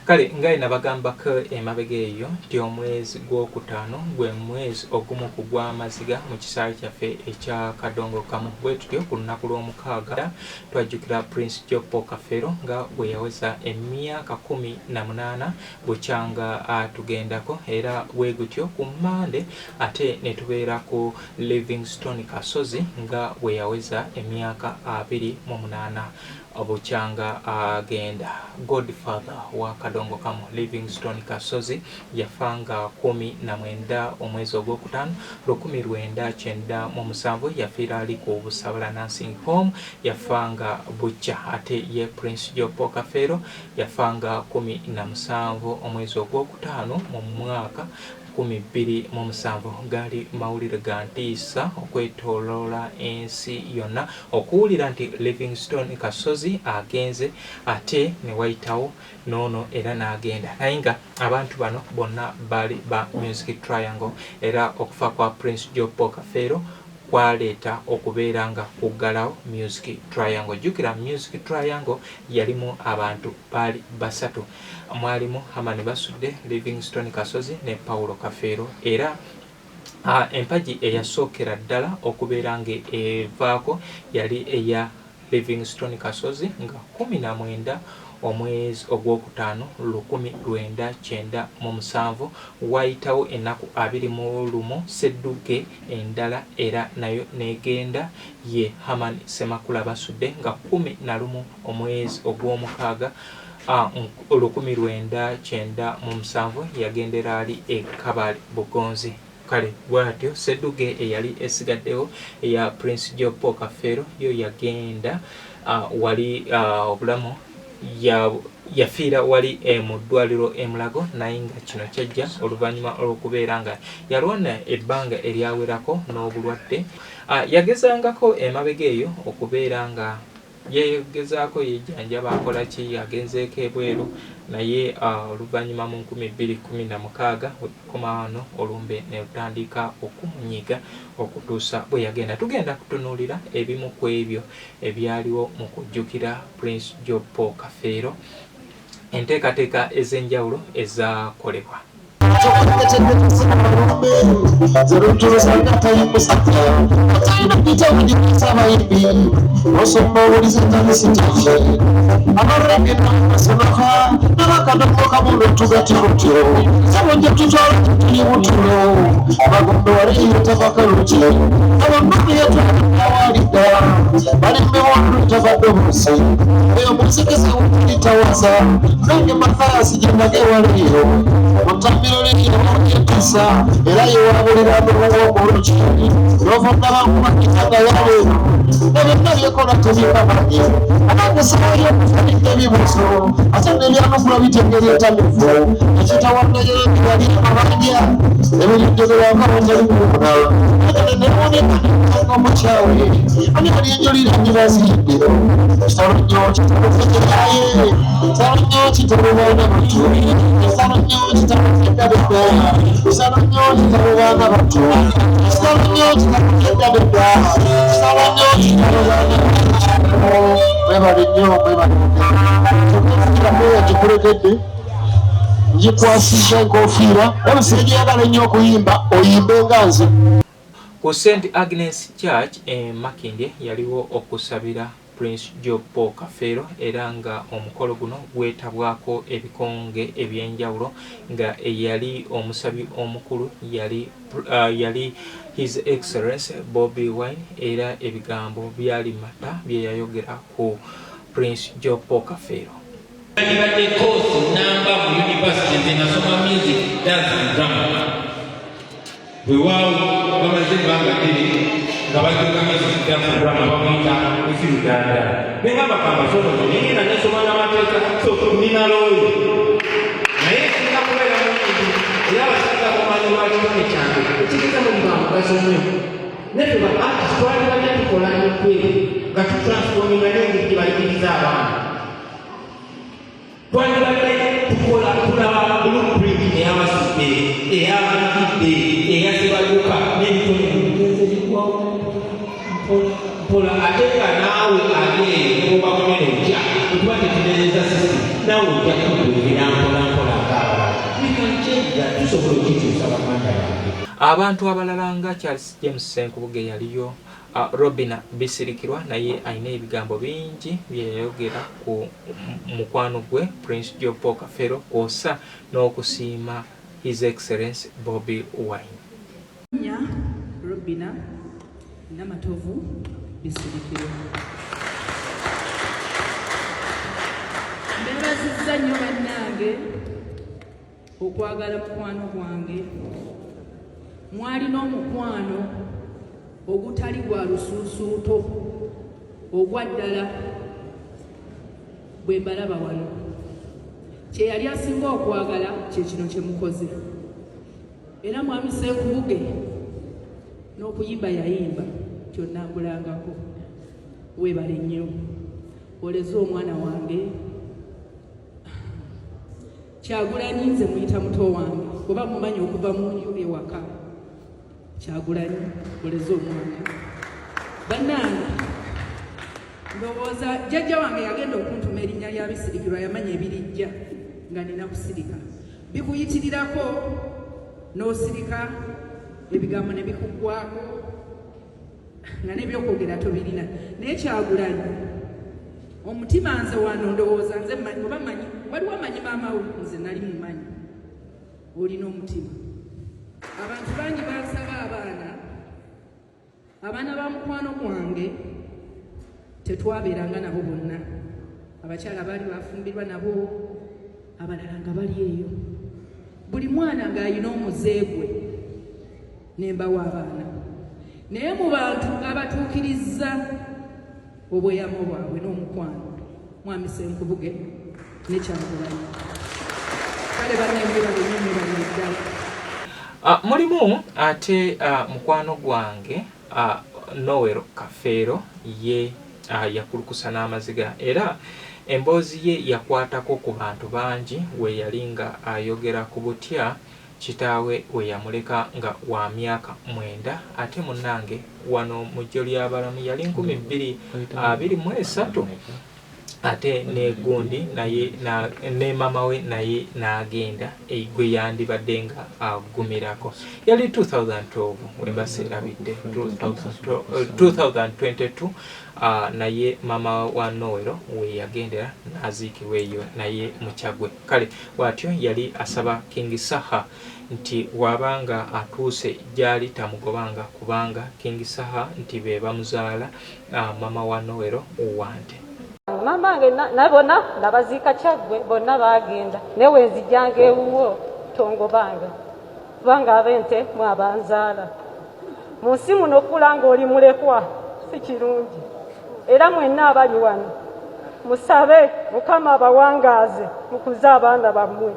Kale ngai nabagambako emabega eyo nti omwezi gw'okutaano gwe mwezi ogumu ku gw'amaziga mu kisaawe kyaffe ekya Kadongo Kamu. Bwe tutyo ku lunaku lw'omukaaga twajjukira Prince Jopo Kafeero nga bwe yaweza emyaka 18 bukyanga atugendako, era bwe gutyo ku Mande ate ne tubeera ku Livingstone Kasozi nga bwe yaweza emyaka 28 obukyanga agenda. Godfather wa Kadongo Kamu Livingstone Kasozi yafanga 19 omwezi ogwokutaano 1997 yafiira ali ku Busabala Nursing Home, yafanga bukya. Ate ye Prince Jopo Kafeero yafanga 17 omwezi ogwokutaano mu mwaka 2007. Gali mawulire ga ntiisa okwetoloola ensi yonna okuwulira nti Livingstone Kasozi agenze ate ne wayitawo noono era n'agenda, naye nga abantu bano bonna bali ba Music Triangle, era okufa kwa Prince Jopo Kafeero kwaleeta okubeera nga kuggalawo Music Triangle. Jjukira Music Triangle yalimu abantu baali basatu, mwalimu Hamani Basudde, Livingstone Kasozi ne Paulo Kafeero, era empagi eyasookera ddala okubeera nga evaako yali eya Livingstone Kasozi nga 19 omwezi ogwokutaano 1997 wayitawo ennaku 21 Sedduge endala era nayo negenda ye Hamani Semakula Basudde nga 11 omwezi ogw'omukaaga 1997 yagendera ali e Kabale Bugonzi. Kale bwatyo Sedduge eyali esigaddewo eya Prince Jopo Kafeero yo yagenda wali obulamu yafiira wali mu ddwaliro e Mulago, naye nga kino kyajja oluvannyuma olw'okubeera nga yalwana ebbanga eryawerako n'obulwadde. Yagezangako emabega eyo okubeera nga yegezaako yejjanjaba akola ki, yagenzeeko ebweru, naye oluvannyuma mu 2016 komaano olumbe ne lutandika okumunyiga okutuusa bwe yagenda. Tugenda kutunuulira ebimu ku ebyo ebyaliwo mu kujjukira Prince Jopo Kafeero, enteekateeka ez'enjawulo ezaakolebwa. tabadde obusi eyo musikisa wulitawaza nange Mathias gye nagewaleero mutambiro leero ekisa era yewabulira abawoomulungi n'ovudda bamumakitaga yaleero ebyonna byekola tebikamanye anange sabayo okufanidde ebibuzo ate nebyanukula bitegereeta mivu ekitawannayeebi yali amabanja ebiridde byewakawonjalikuuna omukyawe ani ali enjolira nyibaziiddiro kitalo nnyo kitalokejaye kitalo nnyo kitalo baana batu kitalo nnyo kitalo keddabedda kitalo nnyo kitalo baana batu kitalo nnyo kitalo keddabedda kitalo nnyo kitalo baana batu mwebale nnyo mwebale nnyo gikulegedde ngikwasiza enkofiira ebisejeyagala ennyo okuyimba oyimbe nga nze. Ku St. Agnes Church Makindye yaliwo okusabira Prince Job Paul Kafeero era nga omukolo guno gwetabwako ebikonge ebyenjawulo nga eyali omusabi omukulu yali His Excellency Bobi Wine era ebigambo byali mata bye yayogera ku Prince Job Paul Kafeero. Nibadde course namba mu university nze nasoma music dance and drama bwewaawo bamaze ebbanga ddene nga bajoga music dance and drama bamuyita ekiruganda bengamba kambasolo naye nga nasoma n'amateeka so nina looyo naye singa kubeera muyingi era abasinga kumanyi lwakitone kyange ekiriza mu bwa mugaso nnyo naye ba artist twalibadde tukola nyokweri nga tutransforminga n'engeri gye bayigiriza abaana twalibadde tukola tulaba blueprint ey'abasudde ey'abalagidde eyasebaluka n'ebitone mpola ate nga naawe ageeyo oba munene ojja okuba tetunereza system naawe ojja kutuukira mpolampola ng'abalala bikankyejja tusobola okukyusa bamanda yange. Abantu abalala nga Charles James Senkubuge yaliyo Robina Bisirikirwa naye alina ebigambo bingi bye yayogera ku mukwano gwe Prince Job Paul Kafeero kw'ossa n'okusiima His Excellency Bobi Wine. Robina Namatovu Bisirikirwa mbebazizza nnyo bannange okwagala mukwano gwange mwalina omukwano ogutali gwa lusuusuuto ogwa ddala bwe mbalaba wano kye yali asinga okwagala kye kino kye mukoze era mwami Senkubuge n'okuyimba yayimba kyonnambulangako weebale nnyo oleze omwana wange Kyagulanyi nze muyita muto wange oba mumanyi okuva mu nju ewaka Kyagulanyi oleze omwana bannange ndowooza jjajja wange yagenda okuntuma erinnya lya Bisirikirwa yamanya ebirijja nga nina kusirika bikuyitirirako n'osirika ebigambo ne bikuggwako nga n'ebyokwogera tobirina naye Kyagulanyi omutima nze wano ndowooza nze oba manyi waliwo amanyi maama we nze nali mumanyi olina omutima abantu bangi bansaba abaana ba mukwano gwange tetwabeeranga nabo bonna abakyala baali bafumbirwa nabo abalala nga bali eyo buli mwana ng'alina omuze gwe nembawo abaana naye mu bantu abatuukirizza obweyamo bwabwe n'omukwano mwami Senkubuge ne Kyagulanyi kale bannembebalennyo ddala. Mulimu ate mukwano gwange Noel Kafeero ye yakulukusa n'amaziga era emboozi ye yakwatako ku bantu bangi we yali nga ayogera ku butya kitaawe we yamuleka nga wa myaka 9 ate munnange wano mu jjo ly'abalamu yali 2023 ate ne gundi naye ne mama we naye n'agenda gwe yandibadde nga agumirako yali 2012 wembaseerabidde 2022 naye mama wa Noel we yagendera n'aziikibwa eyo naye mukyagwe kale bw'atyo yali asaba King Saha nti wabanga atuuse gyali tamugobanga kubanga King Saha nti be bamuzaala mama wa Nowero Wante. Mama wange nabona nabaziika Kyaggwe bonna bagenda newe nzijjanga ewuwo tongobanga kubanga abente mwabanzaala mu nsi muno okula ng'oli mulekwa si kirungi era mwenna abali wano musabe Mukama abawangaaze mukuza abaana bammwe.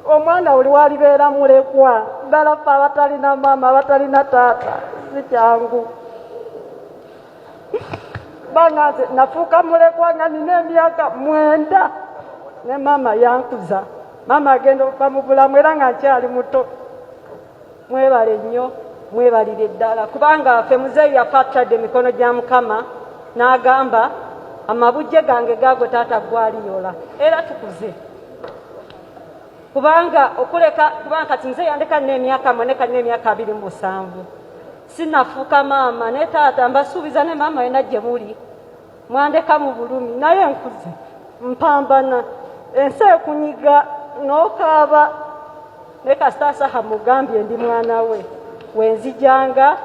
Omwana oli walibeera mulekwa ddala ffe abatalina maama abatalina taata si kyangu. Banga nze nafuuka mulekwa nga nina emyaka 9 ne maama yankuza. Maama agenda okuva mu bulamu era nga nkyali muto. Mwebale nnyo mwebalire ddala kubanga ffe muzeeyi yafa atadde emikono gya Mukama n'agamba amabujje gange gaagwe taata gwaliyola era tukuze kubanga okuleka kubanga kati nze yandeka n'emyaka moneka n'emyaka 27 sinafuuka maama ne taata mbasuubiza ne maama yena gye muli mwandeka mu bulumi naye nkuze mpambana ensi ekunyiga n'okaaba ne kasita Saha mugambye ndi mwana we wenzijanga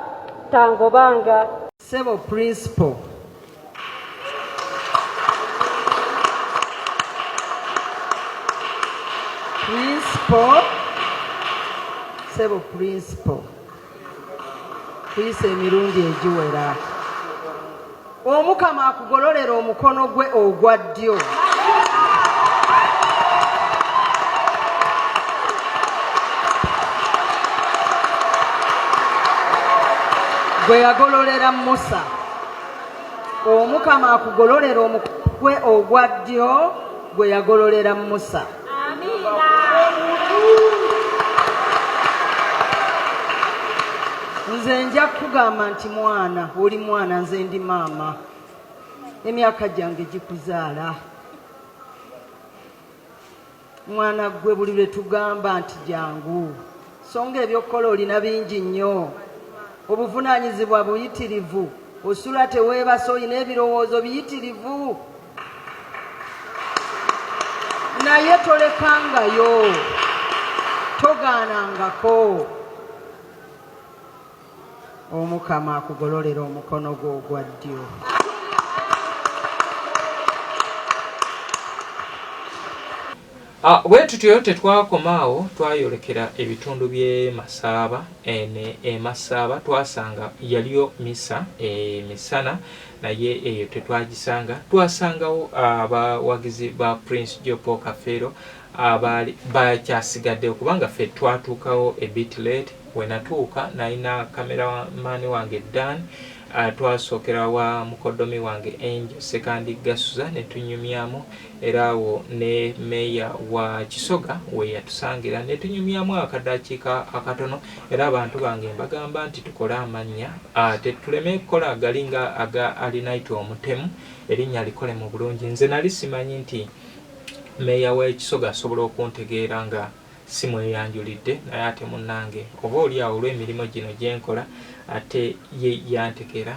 tangobanga. Sebo principal Sebo principal kuyisa emirundi egiwera. Omukama akugololera omukono gwe ogwa ddyo. Gwe yagololera Musa. Omukama akugololera omukono gwe ogwa ddyo gwe yagololera Musa. Nze nja kugamba nti mwana oli mwana nze ndi maama emyaka gyange gikuzaala mwana gwe buli lwe tugamba nti jangu songa ebyokukola olina bingi nnyo obuvunaanyizibwa buyitirivu osula teweebasa olina ebirowoozo biyitirivu naye tolekangayo togaanangako. Omukama akugololera omukono gwo ogwa ddyo. Bwe tutyo tetwakomaawo twayolekera ebitundu by'e Masaba e Masaba twasanga yaliyo misa misana naye eyo tetwagisanga twasangawo abawagizi ba Prince Jopo Kafeero abali bakyasigadde okubanga ffe twatuukawo a bit late. Wenatuuka naina kameramani wange Dan twasookera wa mukodomi wange Angel Sekandi Gasuza ne tunyumyamu era awo ne meya wa Kisoga we yatusangira ne tunyumyamu akadakiika akatono era abantu bange mbagamba nti tukole amannya tetuleme kukola galinga aga alinaito omutemu erinnya likole mu bulungi. Nze nali simanyi nti meya wa Kisoga asobola okuntegeera nga simweyanjulidde naye ate munnange oba oli awo olw'emirimu gino gyenkola ate ye yantegeera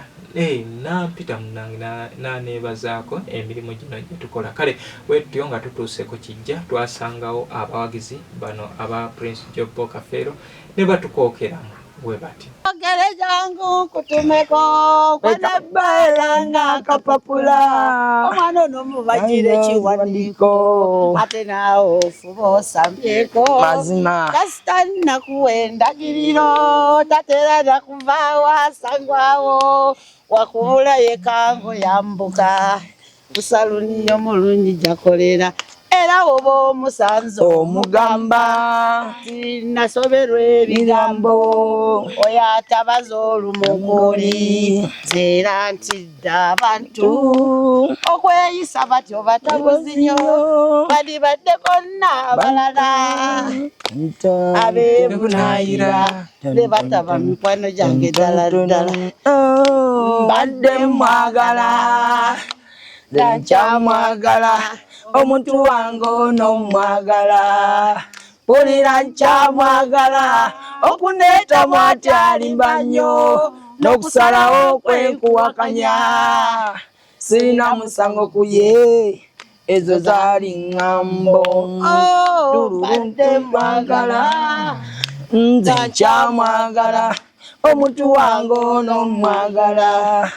nampita munnange naneebazaako emirimu gino gyetukola. Kale bwetutyo nga tutuuse ku kijja twasangawo abawagizi bano aba Prince Jopo Kafeero ne batukookeramu bwe bati ogere jangu kutumeko kwenebbaera nakapapula omwana ono mubagire ekiwandiiko ate naawe ofuba osambyeko mazima kasita nakuwendagiriro tatera nakuvaawo asangwawo wakubula yekango yambuka kusaluni omulungi jakolera era oba omusanze omugamba nasoberwa ebigambo oyo atabaza olumugoli nzeera nti dda abantu okweyisa batyo batabuzi nnyo balibadde bonna abalala abeebunaayira ne bataba mikwano gyange ddala ddala mbadde mwagala nkyamwagala omuntu wange ono mwagala pulira nkyamwagala okuneetamu atyalimba nnyo n'okusalawo kwenkuwakanya sirina musango ku ye ezo zaali ŋŋambo badde mwagala nze nkyamwagala omuntu wange ono mwagala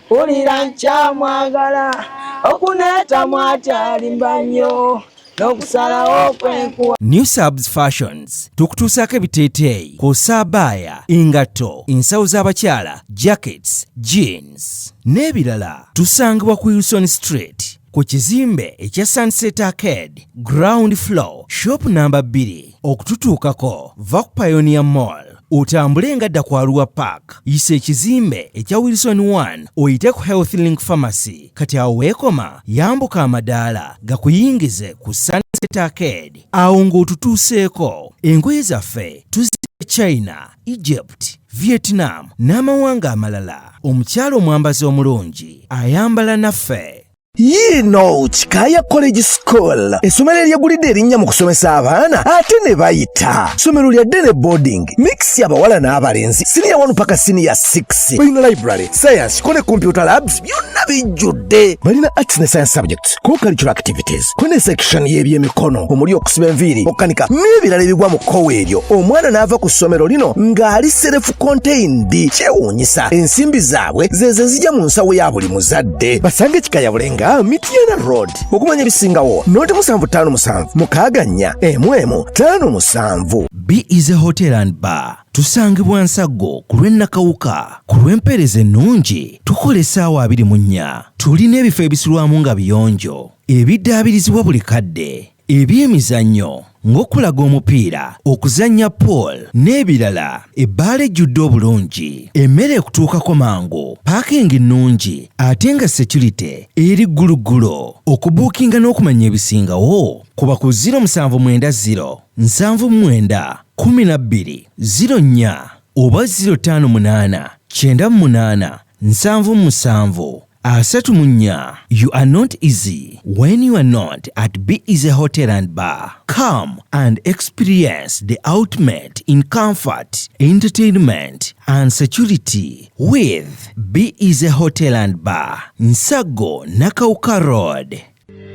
mpulira nkyamwagala okuneeta mwatyalimba nnyo n'okusalawo kwenkuwa. New Subs Fashions tukutuusaako ebiteeteeyi kw'ossa abaya, engatto, ensawo z'abakyala, jackets, jeans n'ebirala. Tusangibwa ku Wilson Street ku kizimbe ekya Sunset Arcade ground floor shop number 2. okututuukako va ku Pioneer Mall otambule ngadda ku Arua Park yisa ekizimbe ekya Wilson 1 oyite ku Health Link Pharmacy. Kati awo weekoma yambuka amadaala gakuyingize ku Sunset Arcade awo ng'otutuuseeko. Engoye zaffe tuzze China, Egypt, Vietnam n'amawanga amalala. Omukyala omwambazi omulungi ayambala naffe. Yino Chikaya College School essomero eryegulidde erinnya mu kusomesa abaana ate ne bayita ssomero lya Dene Boarding mix y'abawala n'abalenzi senior 1 paka senior 6 balina library science ko ne computer labs byonna bijjudde balina arts ne science subjects co-curricular activities ko ne section y'ebyemikono omuli okusiba enviiri okukanika n'ebirala ebigwa mu kkowe eryo. Omwana n'ava ku ssomero lino ng'ali self contained. Kyewuunyisa ensimbi zaabwe zeze zijja mu nsawo ya buli muzadde. Basange Chikaya Bulenga Mitiana Road okumanya ebisingawo noti 757 mukaganya emwemu 57. Be Easy Hotel and Bar tusangibwa Nsago ku lw'Ennakawuka. Ku lw'empeereza ennungi tukola essaawa 24. Tulina ebifo ebisulwamu nga biyonjo ebiddaabirizibwa buli kadde, ebyemizannyo ng'okulaga omupiira, okuzannya pool n'ebirala. Ebbaala ejjudde obulungi, emmere ekutuukako mangu, paakingi nnungi ate nga security eri gguluggulo. Okubuukinga n'okumanya ebisingawo kuba ku 070 79 12 04 oba 058 98 77 34. You are not easy when you are not at Be Easy Hotel and Bar. Come and experience the ultimate in comfort, entertainment and security with Be Easy Hotel and Bar, Nsago, Nakauka Road.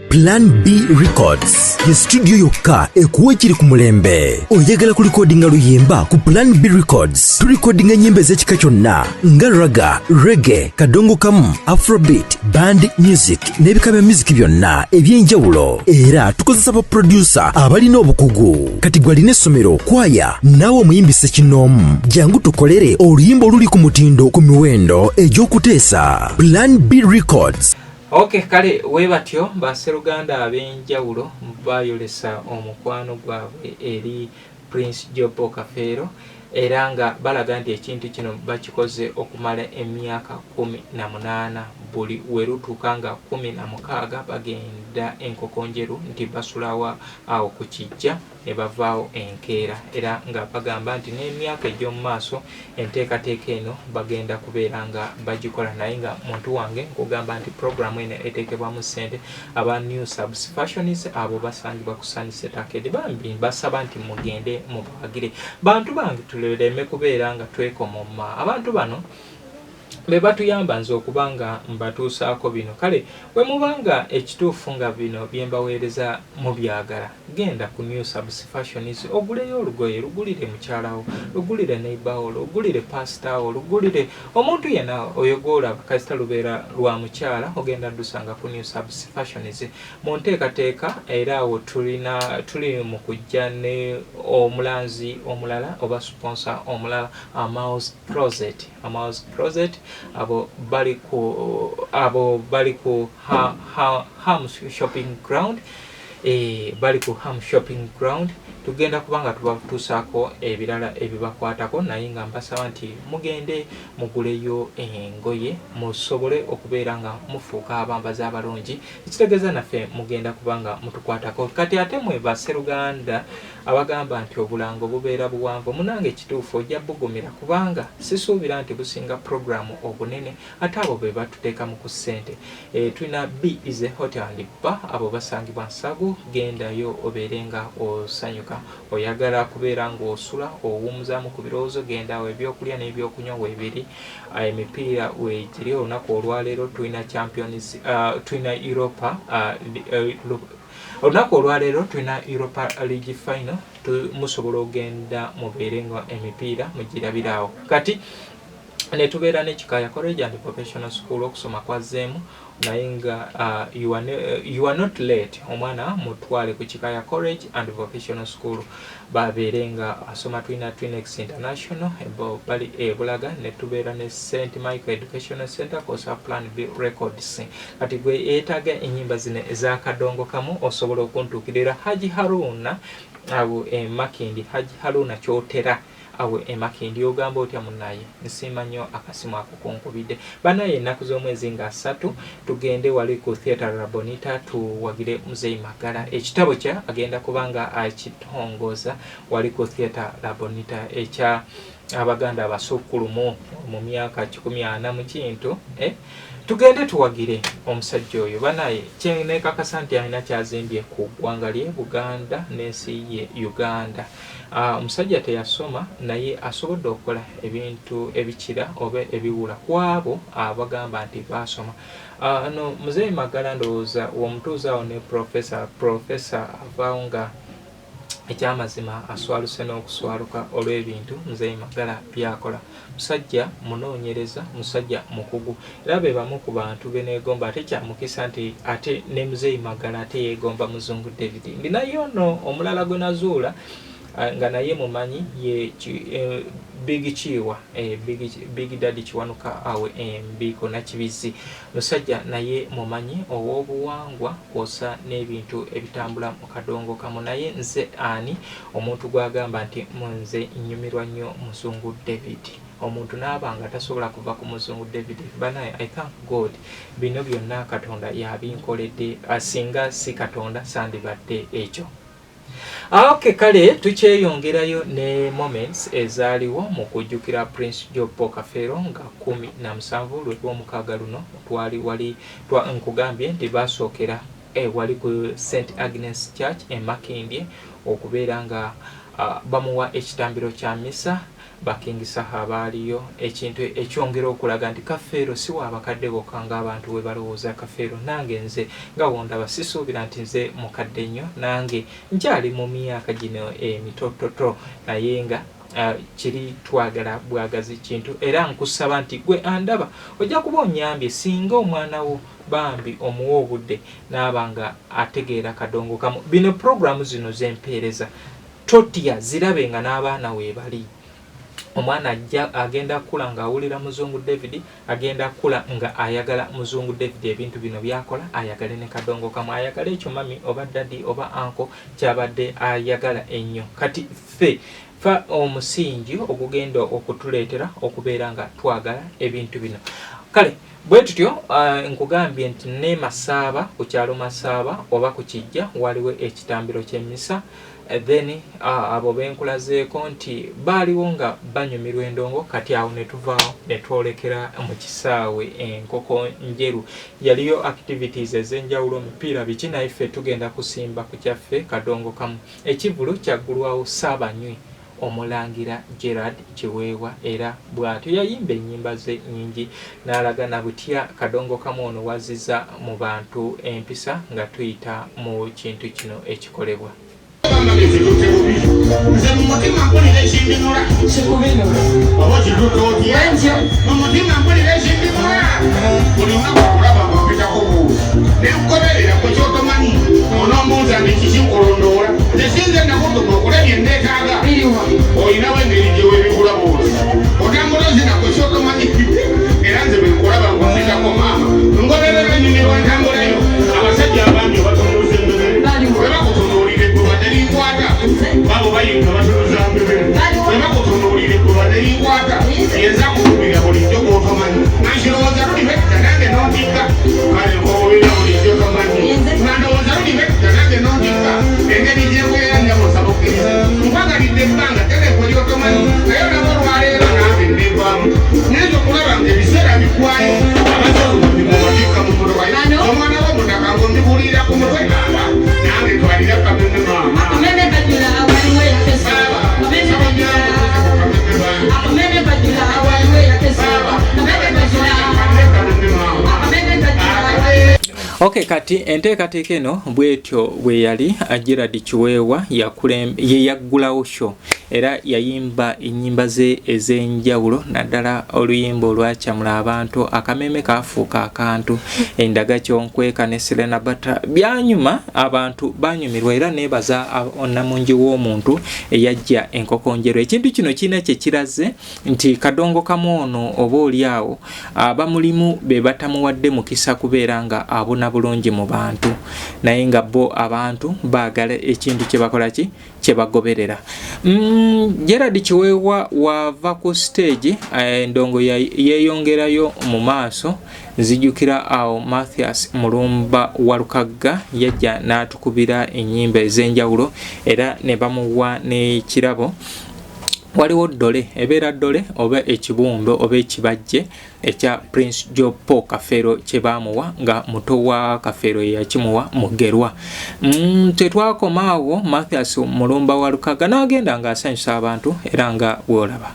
Plan B Records ye studio yokka ekuwa ekiri ku mulembe. Oyagala ku recordinga luyimba ku Plan B Records tulikodinga nyimbe z'ekika kyonna nga raga, reggae, kadongo kamu, afrobeat, band music n'ebika bya music byonna eby'enjawulo. Era tukozesa ba producer abalina obukugu. Kati gwalina essomero, kwaya naawe omuyimbise kinoomu, jangu tukolere oluyimba oluli ku mutindo ku miwendo egy'okuteesa. Plan B Records. Okay, kale webatyo baseruganda ab'enjawulo bayolesa omukwano gwabwe eri Prince Jopo Kafeero era nga balaga nti ekintu kino bakikoze okumala emyaka 18 buli werutuuka nga 16 bagenda enkokonjeru nti basulawa awo ku kijja ne bavaawo enkeera era nga bagamba nti n'emyaka egy'omu maaso enteekateeka eno bagenda kubeera nga bagikola naye nga muntu wange nkugamba nti programu eno eteekebwamu ssente aba New Subs Fashions abo basangibwa ku Sunset Arcade bambi basaba nti mugende mubagire bantu bange tuleme kubeera nga twekomoma abantu bano be batuyamba nze okubanga mbatuusaako bino kale we mubanga ekituufu nga bino byembaweereza mu byagala genda ku New Subs Fashions oguleyo olugoye lugulire mukyalawo lugulire neighbor lugulire pastor lugulire omuntu yena oyogola kasita lubeera lwa mukyala ogenda dusanga ku New Subs Fashions mu nteekateeka era awo tuli mu kujja ne omulanzi omulala oba sponsor omulala Amaus Closet abo bali ku Ham Shopping Ground bali ku Ham Shopping Ground tugenda kubanga tubatuusaako ebirala ebibakwatako naye nga mbasaba nti mugende muguleyo engoye musobole okubeera nga mufuuka abambazi abalungi ekitegeeza naffe mugenda kubanga mutukwatako kati ate mwe baseruganda abagamba nti obulango bubeera buwanvu munange ekituufu ojja bugumira kubanga sisuubira nti businga programu obunene ate abo be batuteekamu ku ssente tulina Be Easy Hotel and Bar abo basangibwa Nsago gendayo obeerenga osanyuka myaka oyagala kubeera ng'osula owummuzaamu ku birowoozo genda awo ebyokulya n'ebyokunywa weebiri emipiira weegiri olunaku olwaleero tulina champions tulina Europa olunaku olwaleero tulina Europa League final musobola ogenda mubeerenga emipiira mugirabiraawo kati netubeera ne Kikaya College and Professional School okusoma kwazzeemu naye nga you are not late omwana mutwale ku Kikaya College and Professional School babeere nga asoma tulina Twinex International bali Bulaga netubeera ne St. Michael Educational Center kosa Plan B Records kati gwe yeetaaga ennyimba zino ez'akadongo kamu osobola okuntuukirira Haji Haruna awo Makindi Haji Haruna kyotera awe Makindi ogamba otya munaye nsiima nnyo akasimu ako konkubidde banaye ennaku z'omwezi nga 3 tugende wali ku Theatre La Bonita tuwagire Muzeeyi Magala ekitabo kya agenda kubanga akitongoza wali ku Theatre La Bonita ekya abaganda abasukkulumu mu myaka 140 mu kintu tugende tuwagire omusajja oyo banaye kyenekakasa nti alina kyazimbye ku ggwanga lye Buganda n'ensi ye Uganda omusajja teyasoma naye asobodde okukola ebintu ebikira oba ebiwula kwabo abagamba nti basoma no Muzeeyi Magala ndowooza omutuuza awo ne professor avaawo nga ekyamazima aswaluse n'okuswaluka olw'ebintu Muzeeyi Magala byakola musajja munoonyereza musajja mukugu era be bamu ku bantu beneegomba ate kyamukisa nti ate ne Muzeeyi Magala ate yeegomba Muzungu David ndinayo ono omulala gwe nazuula nga naye mumanyi ye Big Chiwa Big Daddy Kiwanuka awe Mbiko na Kibizi musajja naye mumanyi ow'obuwangwa kwosa n'ebintu ebitambula mu kadongo kamu naye nze ani omuntu gwagamba nti nze nnyumirwa nnyo Muzungu David omuntu n'abanga tasobola kuva ku Muzungu David banaye I thank God bino byonna Katonda yabinkoledde asinga si Katonda sandibadde ekyo. Okay kale tukyeyongerayo ne moments ezaaliwo mu kujjukira Prince Job Kafeero nga 17 lw'omukaaga luno twali wali nkugambye nti basookera wali ku St. Agnes Church e Makindye okubeera nga bamuwa ekitambiro kya misa bakingisa abaaliyo ekintu ekyongera okulaga nti Kafeero si wabakadde bokka ng'abantu we balowooza Kafeero nange nze nga wondaba sisuubira nti nze mukadde nnyo nange nkyali mu myaka gino emitototo naye nga kiri twagala bwagazi kintu era nkusaba nti gwe andaba ojja kuba onyambye singa omwana wo bambi omuwa obudde n'abanga ategeera kadongo kamu bino programu zino z'empeereza totya zirabenga n'abaana weebali omwana agenda kula nga awulira Muzungu David agenda kula nga ayagala Muzungu David ebintu bino byakola ayagale ne kadongo kamu ayagala ekyo mami oba daddy oba uncle kyabadde ayagala ennyo kati fa omusingi ogugenda okutuleetera okubeera nga twagala ebintu bino kale bwe tutyo nkugambye nti ne Masaaba ku kyalo Masaaba oba ku Kijja waliwo ekitambiro ky'emmisa then abo benkulazeeko nti baaliwo nga banyumirwa endongo kati awo ne tuvaawo ne twolekera mu kisaawe enkoko njeru yaliyo activities ez'enjawulo mipiira biki naye ffe tugenda kusimba ku kyaffe kadongo kamu ekivulu kyaggulwawo Saabanywi Omulangira Gerard Kiweewa era bw'atyo yayimba ennyimba ze nnyingi n'alaga na butya kadongo kamu ono waziza mu bantu empisa nga tuyita mu kintu kino ekikolebwa. Nze mumutima mpulira ekindimula kikubinula oba kitutootya mumutima mpulira ekindimula buli lunaku okulaba ng'ompitako buuza nenkoberera ku kyotomanyi onombuuza nti kikikulondoola tesinze nakutuma okulabya enneetaaga olinawo engeri gye weebigula buuza otambula ozina ku kyotomanyi era nze bwe nkulaba ng'ompitako maama ngoberera nyumirwa ntambulayo abasajja abangi obatunuuza embebere bwe bakutunuulire gwe batelinkwata babo bayinga batunuza mbebere bwe bakutunuulire gwe batelinkwata yenza kukubira bulijjo gw'otomanyi nankirowooza luli betta nange n'ontikka Okay, kati enteekateeka eno bwetyo bwe yali Gerald Kiweewa yaggulawo show era yayimba ennyimba ze ez'enjawulo naddala oluyimba olwakyamula abantu akameme kaafuuka akantu endaga kyonkweka ne Serena Bata byanyuma abantu banyumirwa era neebaza onnamungi w'omuntu eyajja enkokonjero ekintu kino kiina kye kiraze nti Kadongo Kamono oba oliawo abamulimu be batamuwadde mukisa kubeera nga abona bulungi mu bantu naye nga bo abantu baagala ekintu kye bakola ki kye bagoberera. Gerald Kiweewa wava ku stage endongo yeeyongerayo mu maaso zijjukira awo Mathias Mulumba wa Lukagga yajja n'atukubira ennyimba ez'enjawulo era ne bamuwa n'ekirabo. Waliwo ddole ebeera ddole oba ekibumbe oba ekibajje ekya Prince Jopo Kafero kye baamuwa nga muto wa Kafero yakimuwa Mugerwa. Tetwakomaawo Mathias Mulumba wa Lukagga n'agenda ng'asanyusa abantu era nga bw'olaba.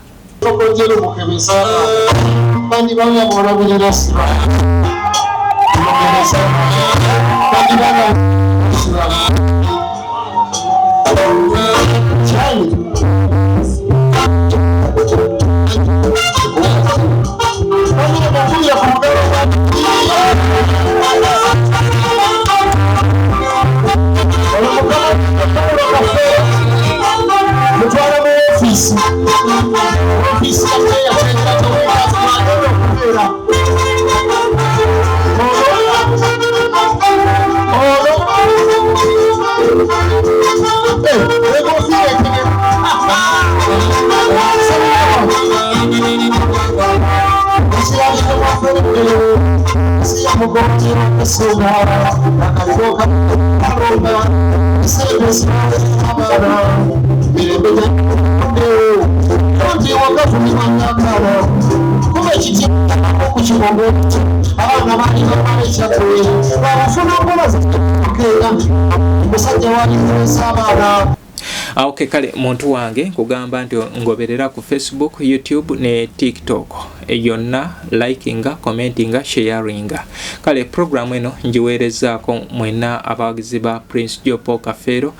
Okay, kale muntu wange kugamba nti ngoberera ku Facebook, YouTube ne TikTok yonna likinga, commentinga, sharinga. Kale program eno njiweerezaako mwena abawagizi ba Prince Jopo Kafero,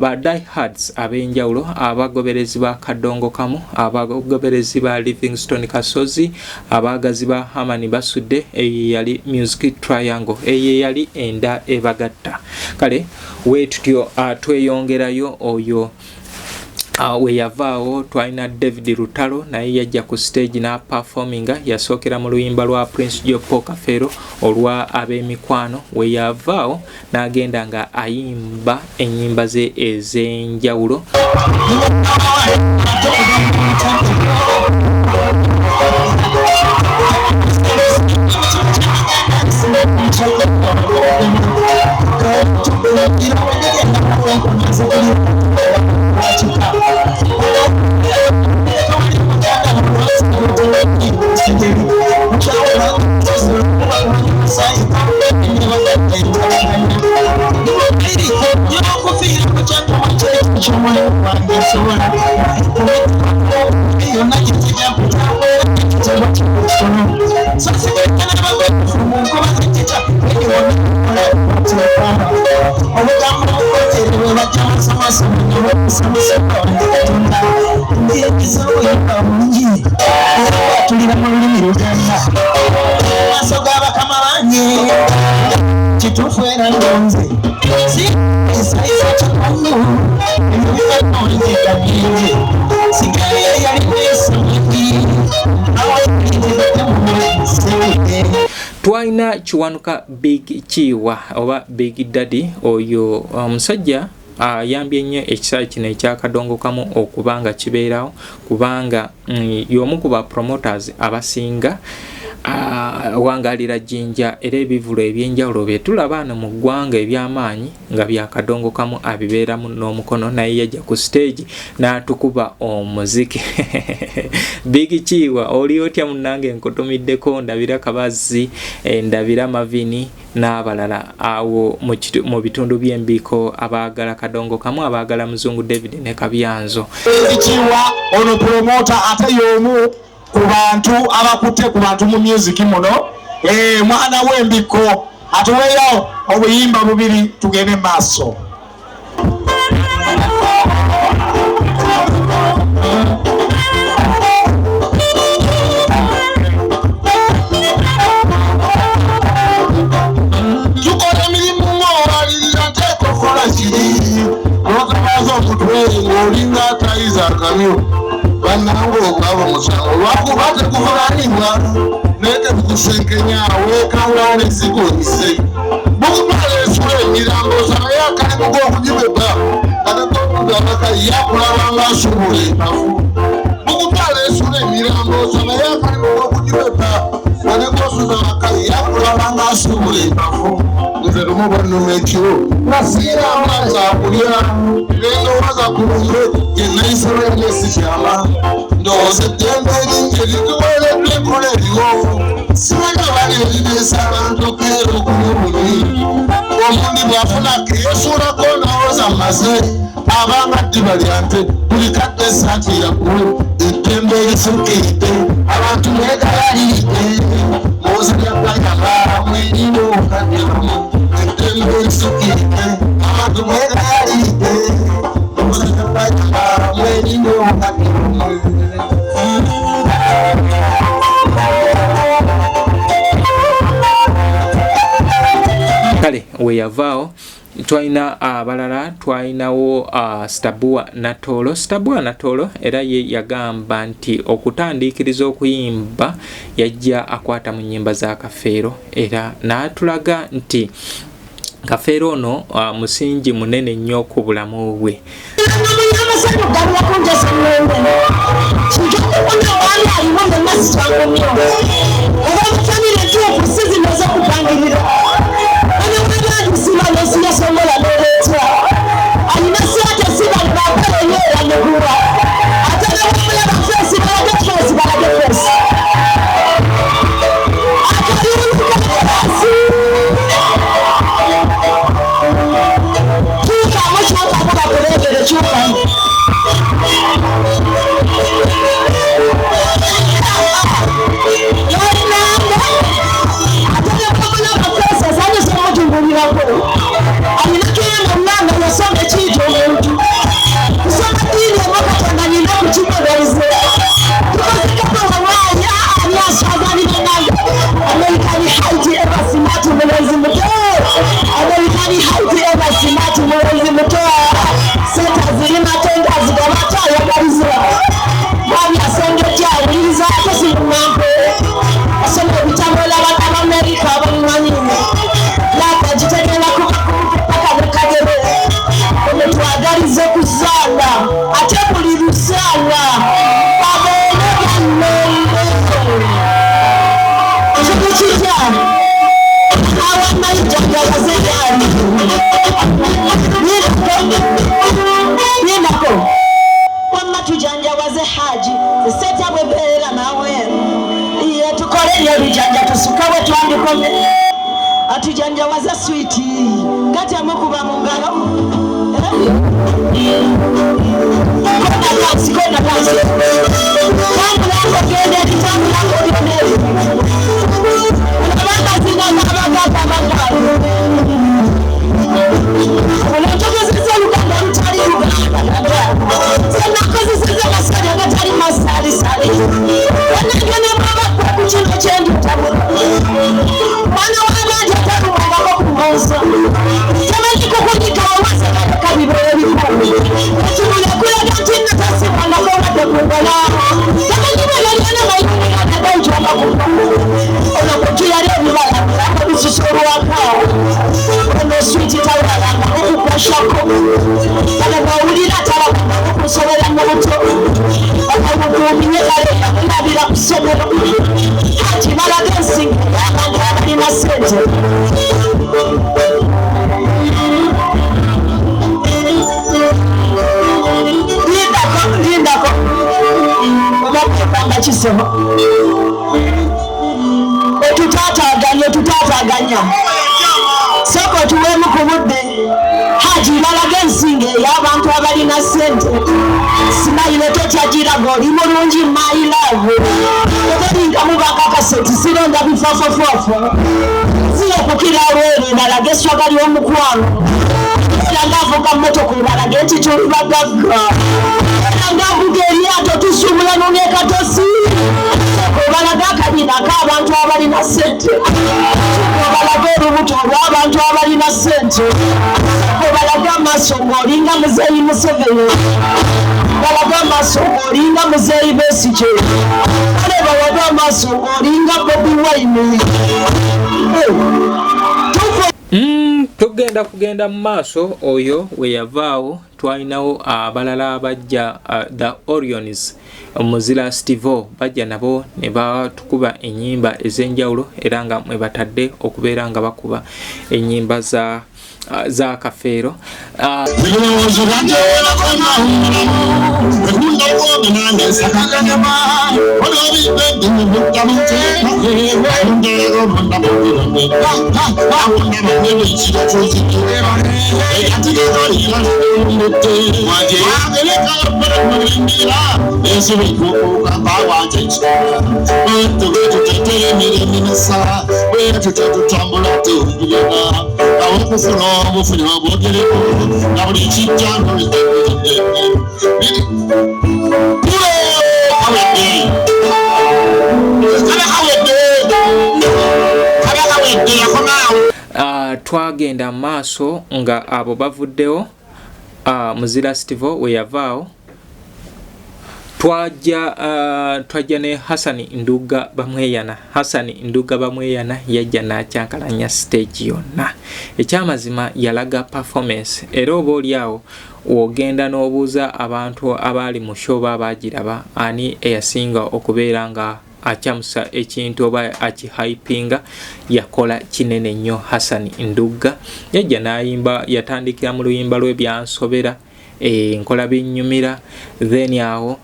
ba diehards ab'enjawulo, abagoberezi ba Kadongo Kamu, abagoberezi ba Livingstone Kasozi, abagazi ba Hamani Basudde, yali Music Triangle, yali enda ebagatta. Kale wetutyo tweyongerayo oyo we yavaawo twalina David Lutalo naye yajja ku stage na performinga yasookera mu luyimba lwa Prince Jopo Kafero olwa ab'emikwano we yavaawo n'agenda nga ayimba ennyimba ze ez'enjawulo. Twaina Kiwanuka Big Chiwa oba Big Daddy oyo omusajja yambye nnyo ekisaawe kino ekya Kadongo Kamu okubanga kibeerawo kubanga y'omu ku ba promoters abasinga wangalira jinja era ebivulo ebyenjawulo bye tulaba no mu ggwanga eby'amaanyi nga bya Kadongo Kamu abibeeramu n'omukono naye yajja ku stage n'atukuba omuziki. Big Chiwa oli otya munnange nkotomiddeko ndabira Kabazi ndabira Mavini n'abalala awo mu bitundu by'embiko abaagala Kadongo Kamu abaagala Muzungu David ne Kabyanzo. Chiwa ono promoter ate y'omu ku bantu abakutte ku bantu mu music muno mwana w'embiko atuweyo obuyimba bubiri tugende maaso. Tukola emirimu ng'obalirira tekokola kiri olwakamaze okutweri ng'olinga atayiza akamyu bannange okaba omusango lwakuba tekuvulanibwa naye tebukusenkenya weekanga nezikomise bukutwala esula emirambo naye akalimu g'okugibeba katatonudabaka yakulabanga asobola enafu bukutwala esula emirambo naye akalimu g'okugibeba nanekosunabaka yakulabanga asobola enafu nze lumu bannuma ekiro nasiira amazi akulya nendowaza kulumbe genayisaba enesikyama ndowooza eddembe eringi erituweereddwa enkola eriwo simanyi abali erireesa abantu keera okulubuni omundi bw'afuna keyesuulako ndowooza maze abanga ddiba lyante buli kadde esaati yaggulu eddembe erisukkiridde abantu beegalalidde muwoza lyabbanyaba mwerimu okadde lumu eddembe erisukkiridde abantu beegalalidde muwoza lyabbanyaba mwerimu okadde lumu. Kale weyavaawo twalina abalala twalinawo Stabua Natolo era ye yagamba nti okutandiikiriza okuyimba yajja akwata mu nnyimba za Kafeero era n'atulaga nti Kafeero ono musingi munene nnyo ku bulamu bwe. Atujanjawaza switi kati amukuba mu ngalo kona kasi tangu lako gende tangu lako gende unabanga zina mabanga unatoka sasa Uganda mtari Uganda sana kazi sasa masari ngatari masari sari wanagene baba kwa kuchino chendi tabu wana wanaje tabu baba kumonza kama niko kujika wasa kabibere bikoni kachumula kula gatina tasi wana kwa kugala kama nimelala maini na daiju mabuka unapokia leo bibala hapo bisishoro wako ono switi tawala na kwa shako kana baulira tawala kusobera mu buto akamukumye kale nabira kusobera hati mala dancing abali na sente lindako omapanga kisemo otutataganya soko tuwemu ku budde haji balaga ensinge y'abantu abalina sente simayile totyagiraga oli mulungi my love otolinga mubaka kaseti sironda bifofofofo ziyokukira eswagali omukwano yangavuga mmotoka obalaga enti tuli bagagga yangavuga eryato tusumula nonekatosi obalaga akabina k'abantu abalina ssente obalaga olubuto olw'abantu abalina ssente obalaga amaaso ng'olinga muzeeyi Museveni balaga amaaso ng'olinga muzeeyi Besigye kale balaga amaaso ng'olinga Bobi Wine. Tugenda kugenda mu maaso oyo we yavaawo twalinawo abalala abajja the Orions Muzira Stivo bajja nabo ne batukuba ennyimba ez'enjawulo era nga mwe batadde okubeera nga bakuba ennyimba za Kafeero. Twagenda maaso nga abo bavuddewo Muzira Stivo we yavaawo twajja ne Hassan Nduga bamweyana yajja n'akyankalanya stage yonna ekyamazima yalaga performance era oba oliawo ogenda n'obuuza abantu abaali mu show baagiraba ani eyasinga okubeera nga akyamusa ekintu oba akihypinga yakola kinene nnyo Hassan Nduga yajja n'ayimba yatandikira mu luyimba lw'ebyansobera nkola binnyumira then awo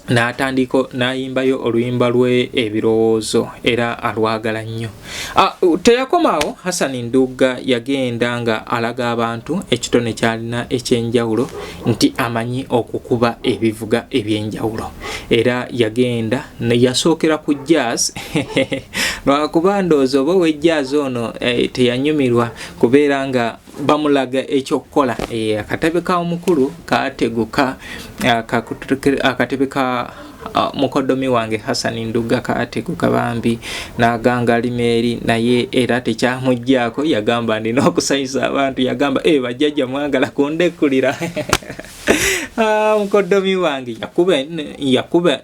n'atandika n'ayimbayo oluyimba lwe ebirowoozo era alwagala nnyo. Teyakomaawo Hassan Nduga yagenda nga alaga abantu ekitone kyalina ekyenjawulo nti amanyi okukuba ebivuga ebyenjawulo era yagenda yasookera ku jazz lwakuba ndowooza oba ow'ejjazz ono teyanyumirwa kubeera nga bamulaga ekyokukola akatebe ka omukulu kaateguka akatebe ka mukodomi wange Hassan Nduga kaateguka bambi n'aganga limeeri naye era tekyamuggyako yagamba ndina okusanyusa abantu yagamba bajjajja mwagala kundekkulira mukodomi wange yakuba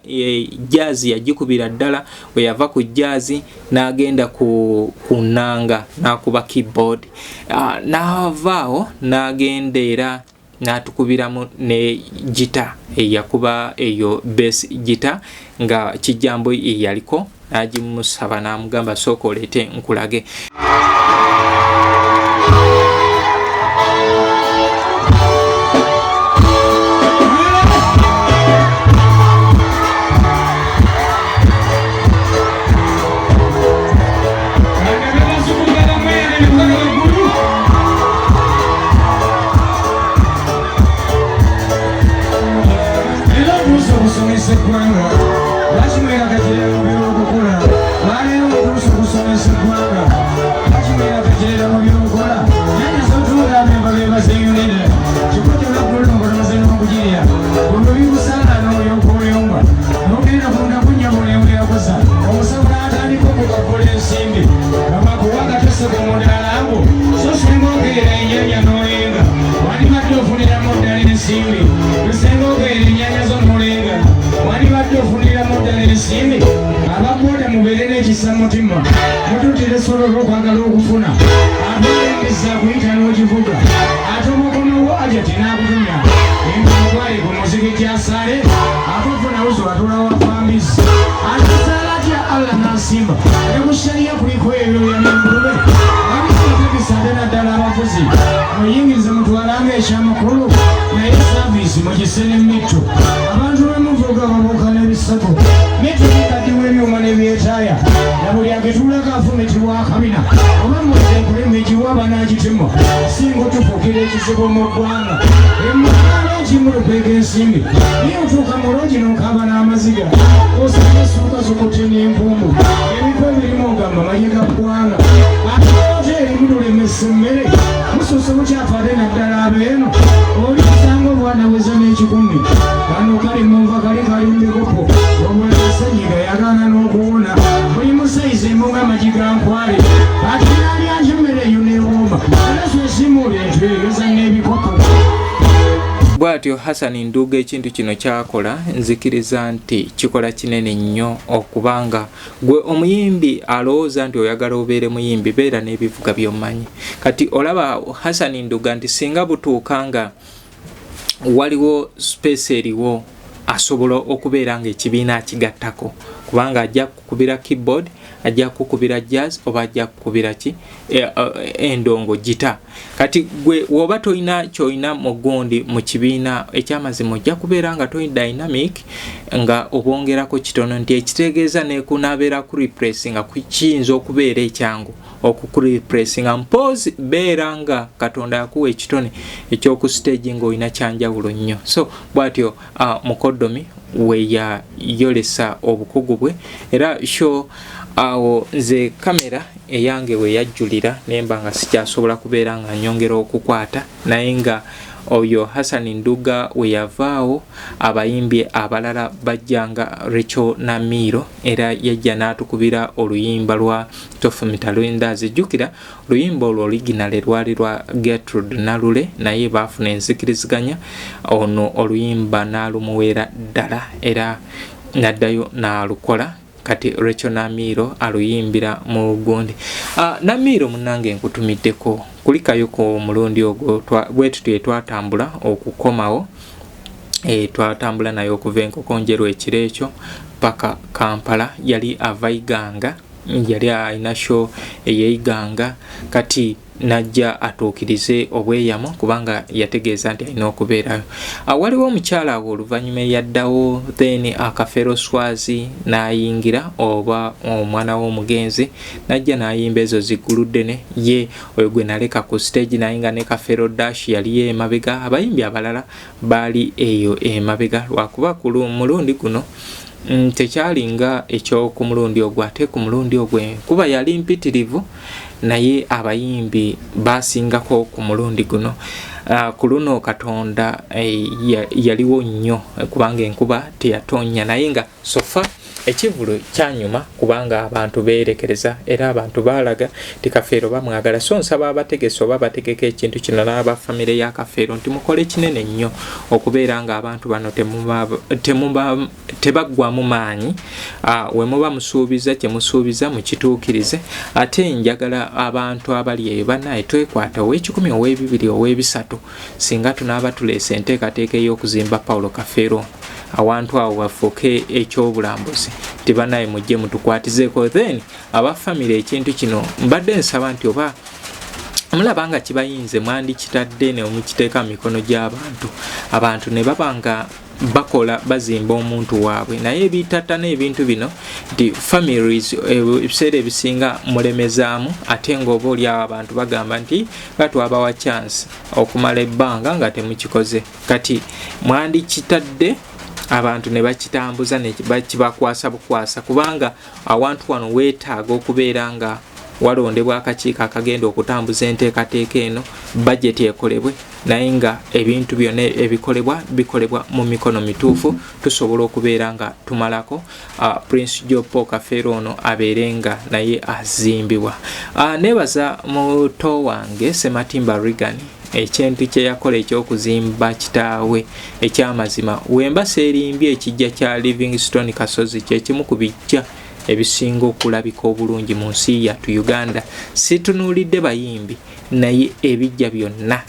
jazz yagikubira ddala we yava ku jazz n'agenda ku nanga n'akuba keyboard n'avaawo n'agenda era n'atukubiramu ne gita eyakuba eyo bass gita nga kijambo yaliko n'agimusaba n'amugamba sooka oleete nkulage. semmere musoso mukyafade naddala abeeno oli kusanga obwana bweza n'ekikumi kano kali munva kali kalimbekopo omwanasenyiga yagaana n'okuwona buli musaizi emunga amagi ga nkwale ati nali anjemere eyo neewomba alaso esimuula entwegeza n'ebikopo. Bwatyo Hassan Nduga ekintu kino kyakola nzikiriza nti kikola kinene nnyo okubanga gwe omuyimbi alowooza nti oyagala obeere muyimbi beera n'ebivuga by'omanyi. Kati olaba Hassan Nduga nti singa butuukanga waliwo space eriwo asobola okubeera nga ekibiina akigattako kubanga ajja kukubira keyboard, ajja kukubira jazz oba ajja kukubira ki endongo gita. Kati gwe woba toyina kyoyina mu gundi mu kibiina ekyamazima ojja kubeera nga toyi dynamic nga obongerako kitono nti ekitegeeza nekunabeera ku repress nga kiyinza okubeera ekyangu okukurepressinga mpozi beera nga Katonda yakuwa ekitone ekyoku stage nga olina kyanjawulo nnyo. So bwatyo mukoddomi weya yolesa obukugu bwe era sho awo nze kamera eyange we yajjulira nemba nga sikyasobola kubeera nga nyongera okukwata naye nga oyo Hassan Nduga we yavaawo abayimbi abalala bajjanga Rachel Namiro era yajja n'atukubira oluyimba lwa Tofumita Lwenda zijjukira oluyimba olwo original lwali lwa Gertrude Nalule naye baafuna enzikiriziganya ono oluyimba n'alumuweera ddala era naddayo n'alukola. Kati Rachel Namiro aluyimbira mu gundi. Namiro munange nkutumiddeko kulikayo ko mulundi ogwo bwetu twatambula okukomawo twatambula nayo okuva Enkokonjero ekireekyo paka Kampala yali avaiganga yali ayina show eyeiganga kati najja atuukirize obweyamo kubanga yategeeza nti alina okubeerayo. Waliwo omukyala awo oluvannyuma yaddawo then Akafero Swazi n'ayingira oba omwana w'omugenzi najja n'ayimba ezo zigguluddene ye oyo gwe naleka ku stage nayinga ne Kafero Dash yali emabega abayimbi abalala baali eyo emabega lwakuba ku mulundi guno tekyalinga ekyo ku mulundi ogwo ate ku mulundi ogwe kuba yali mpitirivu naye abayimbi basingako ku mulundi guno. Ku luno Katonda yaliwo nnyo kubanga enkuba teyatonya naye nga sofa ekivulu kyanyuma kubanga abantu beerekereza era abantu baalaga ti Kafeero bamwagala. So nsaba abategesi oba bategeka ekintu kino n'aba famire ya Kafeero nti mukole kinene nnyo okubeera nga abantu bano tebaggwamu maanyi we muba musuubiza kye musuubiza mukituukirize ate njagala abantu abali eyo bannaye twekwata ow'ekikumi ow'ebibiri ow'ebisatu singa tunaaba tuleese enteekateeka ey'okuzimba Paulo Kafeero awantu awo wafuuke ekyobulambuzi tibanaye mujje mutukwatizeeko then aba family ekintu kino mbadde nsaba nti oba mulaba nga kibayinze mwandikitadde ne mukiteeka mu mikono gy'abantu abantu ne babanga bakola bazimba omuntu waabwe naye ebitata n'ebintu bino nti families ebiseera ebisinga mulemezaamu ate ng'oba oli awo abantu bagamba nti batwabawa chance okumala ebbanga nga temukikoze kati mwandikitadde abantu ne bakitambuza ne bakibakwasa bukwasa kubanga awantu wano weetaaga okubeera nga walondebwa akakiiko akagenda okutambuza enteekateeka eno budget ekolebwe naye nga ebintu byonna bikolebwa mu mikono mituufu tusobola okubeera nga tumalako Prince Jopo Kafeero ono abeerenga naye azimbibwa. Nebaza muto wange Sematimba Regan ekintu kye yakola ekyokuzimba kitaawe ekyamazima wemba seerimbye ekijja kya Livingstone Kasozi kye kimu ku bijja ebisinga okulabika obulungi mu nsi yattu Uganda. Situnuulidde bayimbi naye ebijja byonna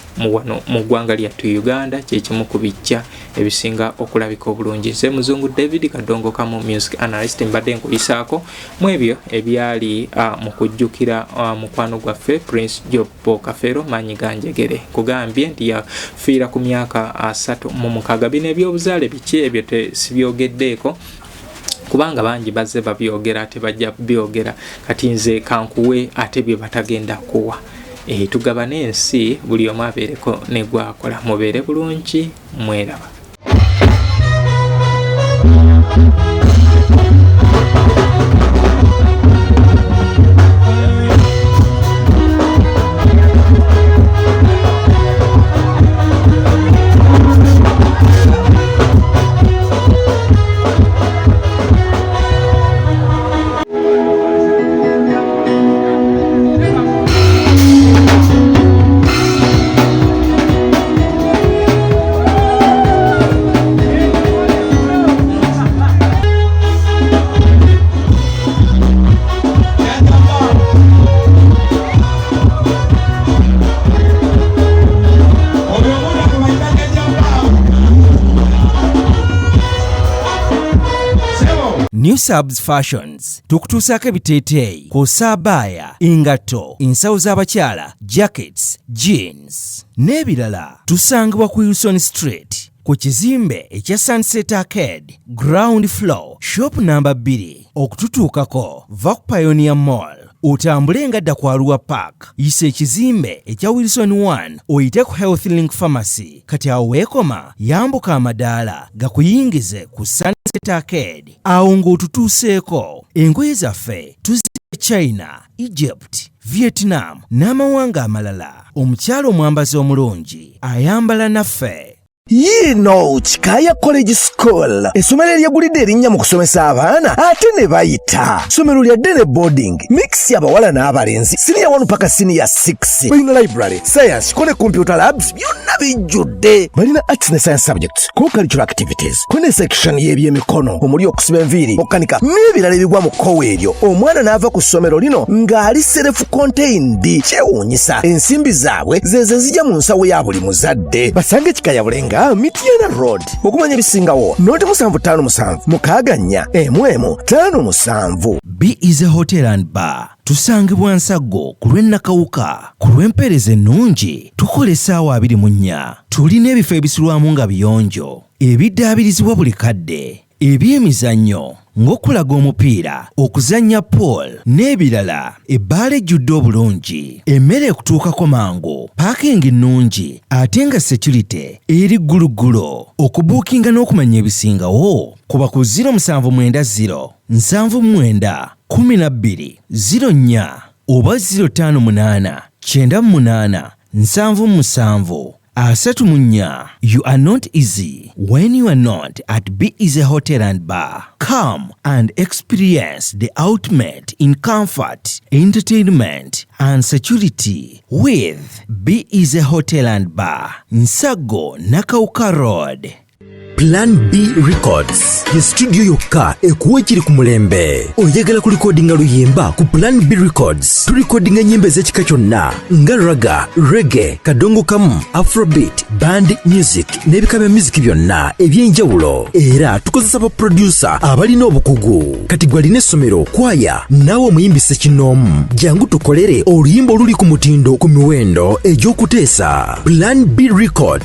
mu ggwanga lyattu Uganda kye kimu ku bijja ebisinga okulabika obulungi. Nze Muzungu David Kadongo Kamu music analyst mbadde nkulisaako mu ebyo ebyali mu kujjukira mukwano gwaffe Prince Jopo Kafeero maanyi ganjegere kugambye nti yafiira ku myaka 36. Bino ebyobuzaale biki ebyo sibyogeddeeko kubanga bangi bazze babyogera ate bajja byogera kati nze kankuwe ate bye batagenda kuwa. Tugabane ensi buli omu abeereko ne gwakola. Mubeere bulungi mweraba. New Subs Fashions tukutuusaako ebiteeteeyi kw'ossa abaya, engatto, ensawo z'abakyala, jackets, jeans n'ebirala. Tusangibwa ku Wilson Street ku kizimbe ekya Sunset Arcade ground floor shop number 2. Okututuukako va ku Pioneer Mall, otambule ngadda ku Arua Park, yisa ekizimbe ekya Wilson 1 oyite ku Health Link Pharmacy. Kati awo weekoma yambuka amadaala gakuyingize ku Sunset Arcade, awo ng'otutuuseeko. Engoye zaffe tuzite China, Egypt, Vietnam n'amawanga amalala. Omukyala omwambazi omulungi ayambala naffe. Yino Chikaya College School essomero eryegulidde erinnya mu kusomesa abaana ate ne bayita. Ssomero lya Dene Boarding, mix y'abawala n'abalenzi, senior 1 paka senior 6. Balina library, science, ko ne computer labs byonna bijjudde. Balina arts ne science subjects, co-curricular activities, ko ne section y'ebyemikono, omuli okusiba enviiri, okukanika n'ebirala ebigwa mu kkowe eryo. Omwana n'ava ku ssomero lino ng'ali self-contained. Kyewuunyisa ensimbi zaabwe ze zijja mu nsawo ya buli muzadde. Basange Chikaya Bulenga Mitiana Road. Okumanya ebisingawo noti 757 mukaganya emwemu 57. B is a Hotel and Bar. Tusangibwa Nsago ku lw'Ennakawuka. Ku lw'empeereza ennungi tukola essaawa 24. Tulina ebifo ebisulwamu nga biyonjo, ebiddaabirizibwa buli kadde, ebyemizannyo ng'okulaga omupiira, okuzannya pool n'ebirala. Ebbaala ejjudde obulungi, emmere ekutuukako mangu, paakingi nnungi ate nga security eri gguluggulo. Okubuukinga n'okumanya ebisingawo kuba ku 0790 79 12 04 oba 058 98 77 34. You are not easy when you are not at B is a Hotel and Bar. Come and experience the ultimate in comfort, entertainment and security with B is a Hotel and Bar. Nsago Nakauka Road. Plan B Records ye studio yokka ekuwa ekiri ku mulembe. Oyagala ku recordinga luyimba ku Plan B Records. Tu recordinga nyimbe z'ekika kyonna nga raga, reggae, kadongo kamu, afrobeat, band music n'ebika bya music byonna eby'enjawulo. Era tukozesa ba producer abalina obukugu. Kati gwalina essomero, kwaya, naawe omuyimbise kinoomu. Jangu tukolere oluyimba oluli ku mutindo ku miwendo egy'okuteesa. Plan B Records